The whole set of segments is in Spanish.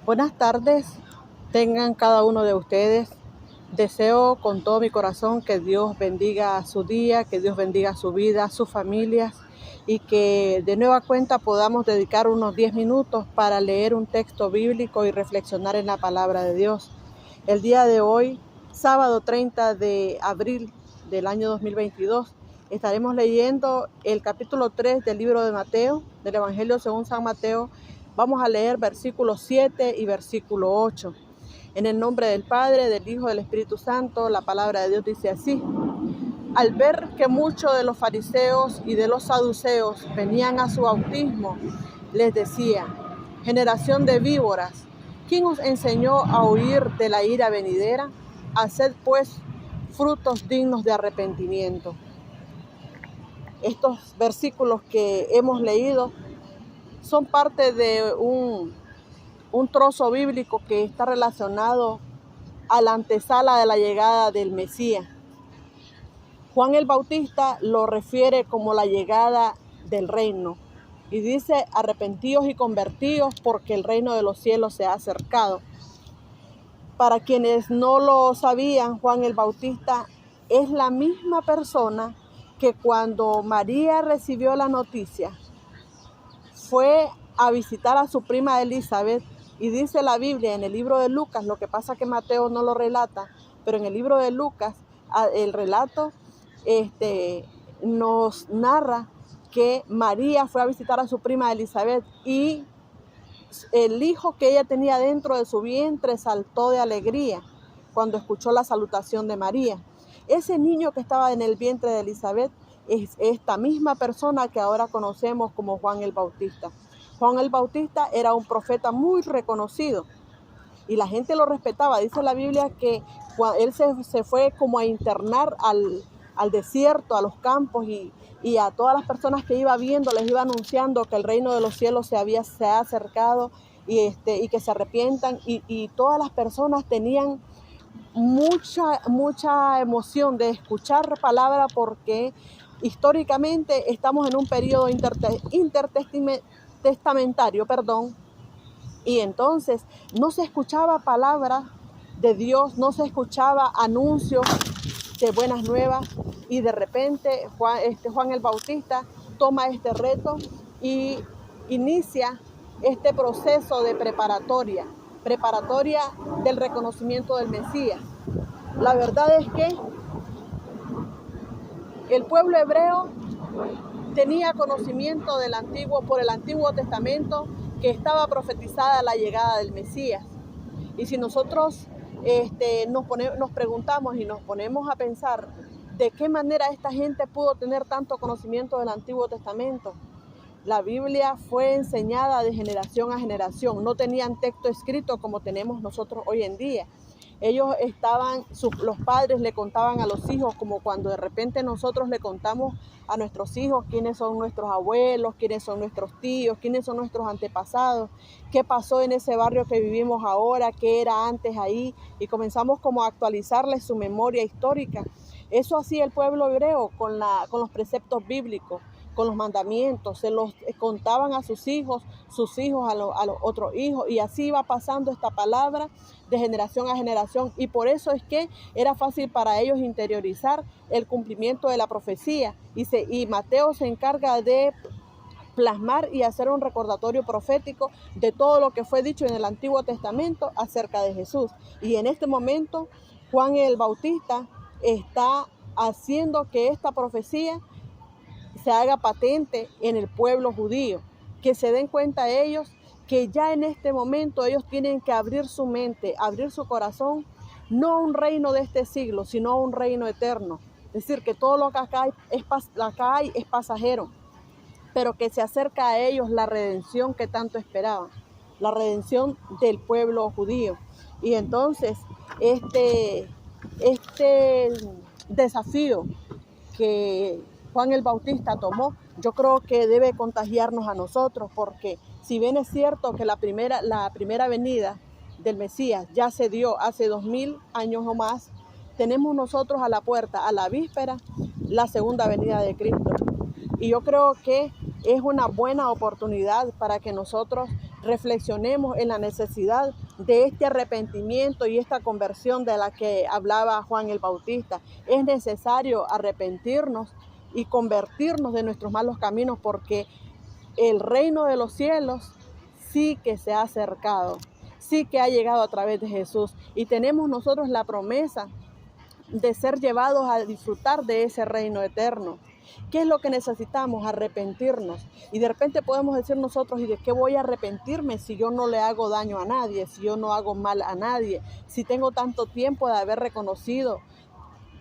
Buenas tardes, tengan cada uno de ustedes. Deseo con todo mi corazón que Dios bendiga su día, que Dios bendiga su vida, sus familias y que de nueva cuenta podamos dedicar unos 10 minutos para leer un texto bíblico y reflexionar en la palabra de Dios. El día de hoy, sábado 30 de abril del año 2022, estaremos leyendo el capítulo 3 del libro de Mateo, del Evangelio según San Mateo. Vamos a leer versículo 7 y versículo 8. En el nombre del Padre, del Hijo, del Espíritu Santo, la palabra de Dios dice así: Al ver que muchos de los fariseos y de los saduceos venían a su bautismo, les decía: generación de víboras, ¿quién os enseñó a huir de la ira venidera? Haced pues frutos dignos de arrepentimiento. Estos versículos que hemos leído son parte de un trozo bíblico que está relacionado a la antesala de la llegada del Mesías. Juan el Bautista lo refiere como la llegada del reino y dice: arrepentíos y convertíos porque el reino de los cielos se ha acercado. Para quienes no lo sabían, Juan el Bautista es la misma persona que cuando María recibió la noticia fue a visitar a su prima Elizabeth. Y dice la Biblia en el libro de Lucas, lo que pasa que Mateo no lo relata, pero en el libro de Lucas el relato nos narra que María fue a visitar a su prima Elizabeth y el hijo que ella tenía dentro de su vientre saltó de alegría cuando escuchó la salutación de María. Ese niño que estaba en el vientre de Elizabeth es esta misma persona que ahora conocemos como Juan el Bautista. Juan el Bautista era un profeta muy reconocido y la gente lo respetaba. Dice la Biblia que él se fue como a internar al desierto, a los campos y a todas las personas que iba viendo, les iba anunciando que el reino de los cielos se ha acercado y que se arrepientan y todas las personas tenían mucha emoción de escuchar palabra porque históricamente estamos en un periodo intertestamentario, y entonces no se escuchaba palabra de Dios, no se escuchaba anuncios de buenas nuevas y de repente Juan el Bautista toma este reto y inicia este proceso de preparatoria del reconocimiento del Mesías. La verdad es que el pueblo hebreo tenía conocimiento por el Antiguo Testamento que estaba profetizada la llegada del Mesías. Y si nosotros nos preguntamos y nos ponemos a pensar de qué manera esta gente pudo tener tanto conocimiento del Antiguo Testamento. La Biblia fue enseñada de generación a generación, no tenían texto escrito como tenemos nosotros hoy en día. Ellos los padres le contaban a los hijos, como cuando de repente nosotros le contamos a nuestros hijos quiénes son nuestros abuelos, quiénes son nuestros tíos, quiénes son nuestros antepasados, qué pasó en ese barrio que vivimos ahora, qué era antes ahí, y comenzamos como a actualizarles su memoria histórica. Eso hacía el pueblo hebreo con los preceptos bíblicos, con los mandamientos, se los contaban a sus hijos a los otros hijos, y así iba pasando esta palabra de generación a generación, y por eso es que era fácil para ellos interiorizar el cumplimiento de la profecía, y Mateo se encarga de plasmar y hacer un recordatorio profético de todo lo que fue dicho en el Antiguo Testamento acerca de Jesús. Y en este momento Juan el Bautista está haciendo que esta profecía se haga patente en el pueblo judío, que se den cuenta ellos que ya en este momento ellos tienen que abrir su mente, abrir su corazón, no a un reino de este siglo, sino a un reino eterno. Es decir, que todo lo que acá hay es pasajero, pero que se acerca a ellos la redención que tanto esperaban, la redención del pueblo judío. Y entonces este desafío que Juan el Bautista tomó, yo creo que debe contagiarnos a nosotros, porque si bien es cierto que la primera venida del Mesías ya se dio hace 2000 años o más, tenemos nosotros a la puerta, a la víspera, la segunda venida de Cristo. Y yo creo que es una buena oportunidad para que nosotros reflexionemos en la necesidad de este arrepentimiento y esta conversión de la que hablaba Juan el Bautista. Es necesario arrepentirnos y convertirnos de nuestros malos caminos, porque el reino de los cielos sí que se ha acercado, sí que ha llegado a través de Jesús, y tenemos nosotros la promesa de ser llevados a disfrutar de ese reino eterno. ¿Qué es lo que necesitamos? Arrepentirnos. Y de repente podemos decir nosotros, ¿y de qué voy a arrepentirme si yo no le hago daño a nadie, si yo no hago mal a nadie, si tengo tanto tiempo de haber reconocido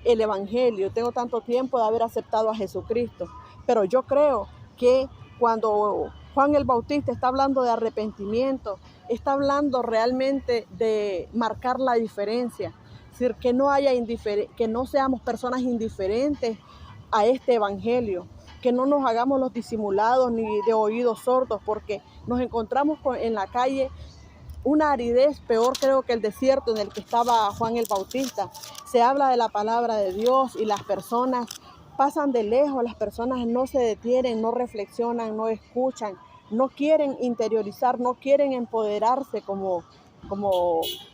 el Evangelio, tengo tanto tiempo de haber aceptado a Jesucristo? Pero yo creo que cuando Juan el Bautista está hablando de arrepentimiento, está hablando realmente de marcar la diferencia. Es decir, que no seamos personas indiferentes a este Evangelio, que no nos hagamos los disimulados ni de oídos sordos, porque nos encontramos en la calle una aridez peor, creo, que el desierto en el que estaba Juan el Bautista. Se habla de la palabra de Dios y las personas pasan de lejos, las personas no se detienen, no reflexionan, no escuchan, no quieren interiorizar, no quieren empoderarse como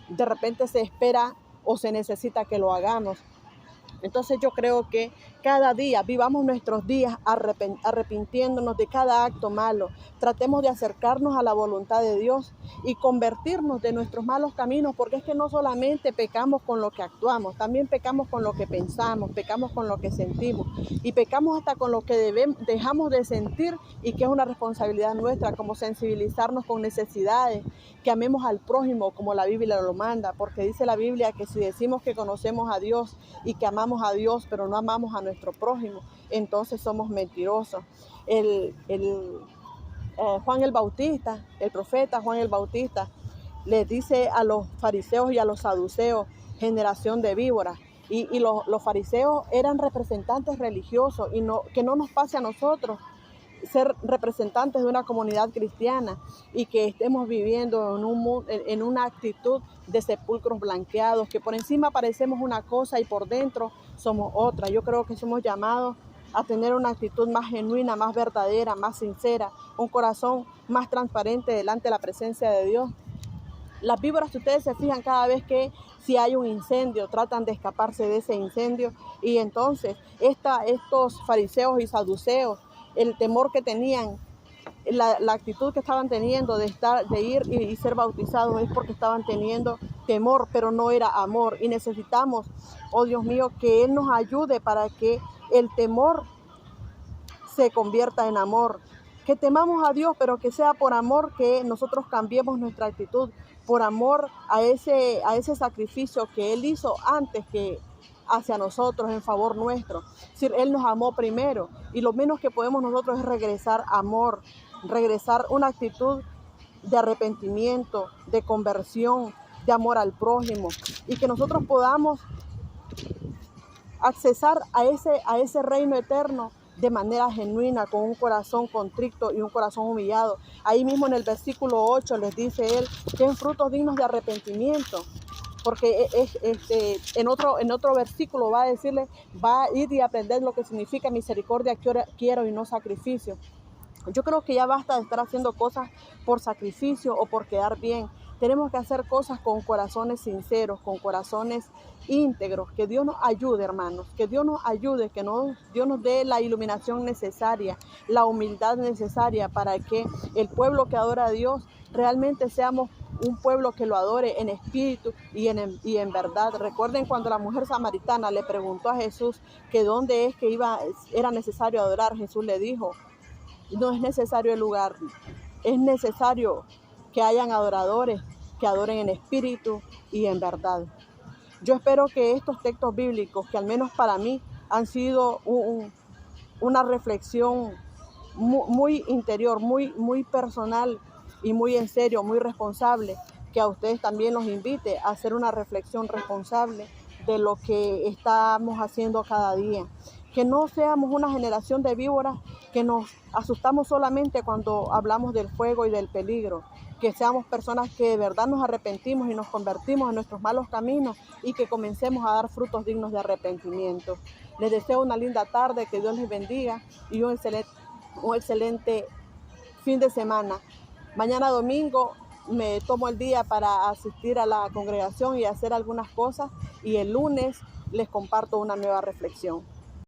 de repente se espera o se necesita que lo hagamos. Entonces yo creo que cada día vivamos nuestros días arrepintiéndonos de cada acto malo. Tratemos de acercarnos a la voluntad de Dios y convertirnos de nuestros malos caminos, porque es que no solamente pecamos con lo que actuamos, también pecamos con lo que pensamos, pecamos con lo que sentimos y pecamos hasta con lo que dejamos de sentir, y que es una responsabilidad nuestra, como sensibilizarnos con necesidades, que amemos al prójimo como la Biblia lo manda, porque dice la Biblia que si decimos que conocemos a Dios y que amamos a Dios, pero no amamos a nuestro prójimo, entonces somos mentirosos. Juan el Bautista, el profeta Juan el Bautista, les dice a los fariseos y a los saduceos, generación de víboras. Y los fariseos eran representantes religiosos, y que no nos pase a nosotros ser representantes de una comunidad cristiana y que estemos viviendo en una actitud de sepulcros blanqueados, que por encima parecemos una cosa y por dentro somos otra. Yo creo que somos llamados a tener una actitud más genuina, más verdadera, más sincera, un corazón más transparente delante de la presencia de Dios. Las víboras, si ustedes se fijan, cada vez que si hay un incendio, tratan de escaparse de ese incendio, y entonces estos fariseos y saduceos, el temor que tenían, la actitud que estaban teniendo de ir y ser bautizados, es porque estaban teniendo temor, pero no era amor. Y necesitamos, oh Dios mío, que Él nos ayude para que el temor se convierta en amor. Que temamos a Dios, pero que sea por amor, que nosotros cambiemos nuestra actitud, por amor a ese sacrificio que Él hizo antes que hacia nosotros, en favor nuestro. Es decir, Él nos amó primero, y lo menos que podemos nosotros es regresar amor, regresar una actitud de arrepentimiento, de conversión, de amor al prójimo, y que nosotros podamos accesar a ese reino eterno de manera genuina, con un corazón contrito y un corazón humillado. Ahí mismo en el versículo 8 les dice Él que en frutos dignos de arrepentimiento, porque en otro versículo va a decirle, va a ir y aprender lo que significa misericordia quiero y no sacrificio. Yo creo que ya basta de estar haciendo cosas por sacrificio o por quedar bien. Tenemos que hacer cosas con corazones sinceros, con corazones íntegros. Que Dios nos ayude, hermanos, que Dios nos ayude, que Dios nos dé la iluminación necesaria, la humildad necesaria, para que el pueblo que adora a Dios realmente seamos un pueblo que lo adore en espíritu y en verdad. Recuerden cuando la mujer samaritana le preguntó a Jesús que dónde es que era necesario adorar. Jesús le dijo, no es necesario el lugar, es necesario que hayan adoradores que adoren en espíritu y en verdad. Yo espero que estos textos bíblicos, que al menos para mí han sido una reflexión muy interior, muy personal y muy en serio, muy responsable, que a ustedes también los invite a hacer una reflexión responsable de lo que estamos haciendo cada día. Que no seamos una generación de víboras que nos asustamos solamente cuando hablamos del fuego y del peligro. Que seamos personas que de verdad nos arrepentimos y nos convertimos en nuestros malos caminos, y que comencemos a dar frutos dignos de arrepentimiento. Les deseo una linda tarde, que Dios les bendiga y un excelente un excelente fin de semana. Mañana domingo me tomo el día para asistir a la congregación y hacer algunas cosas, y el lunes les comparto una nueva reflexión.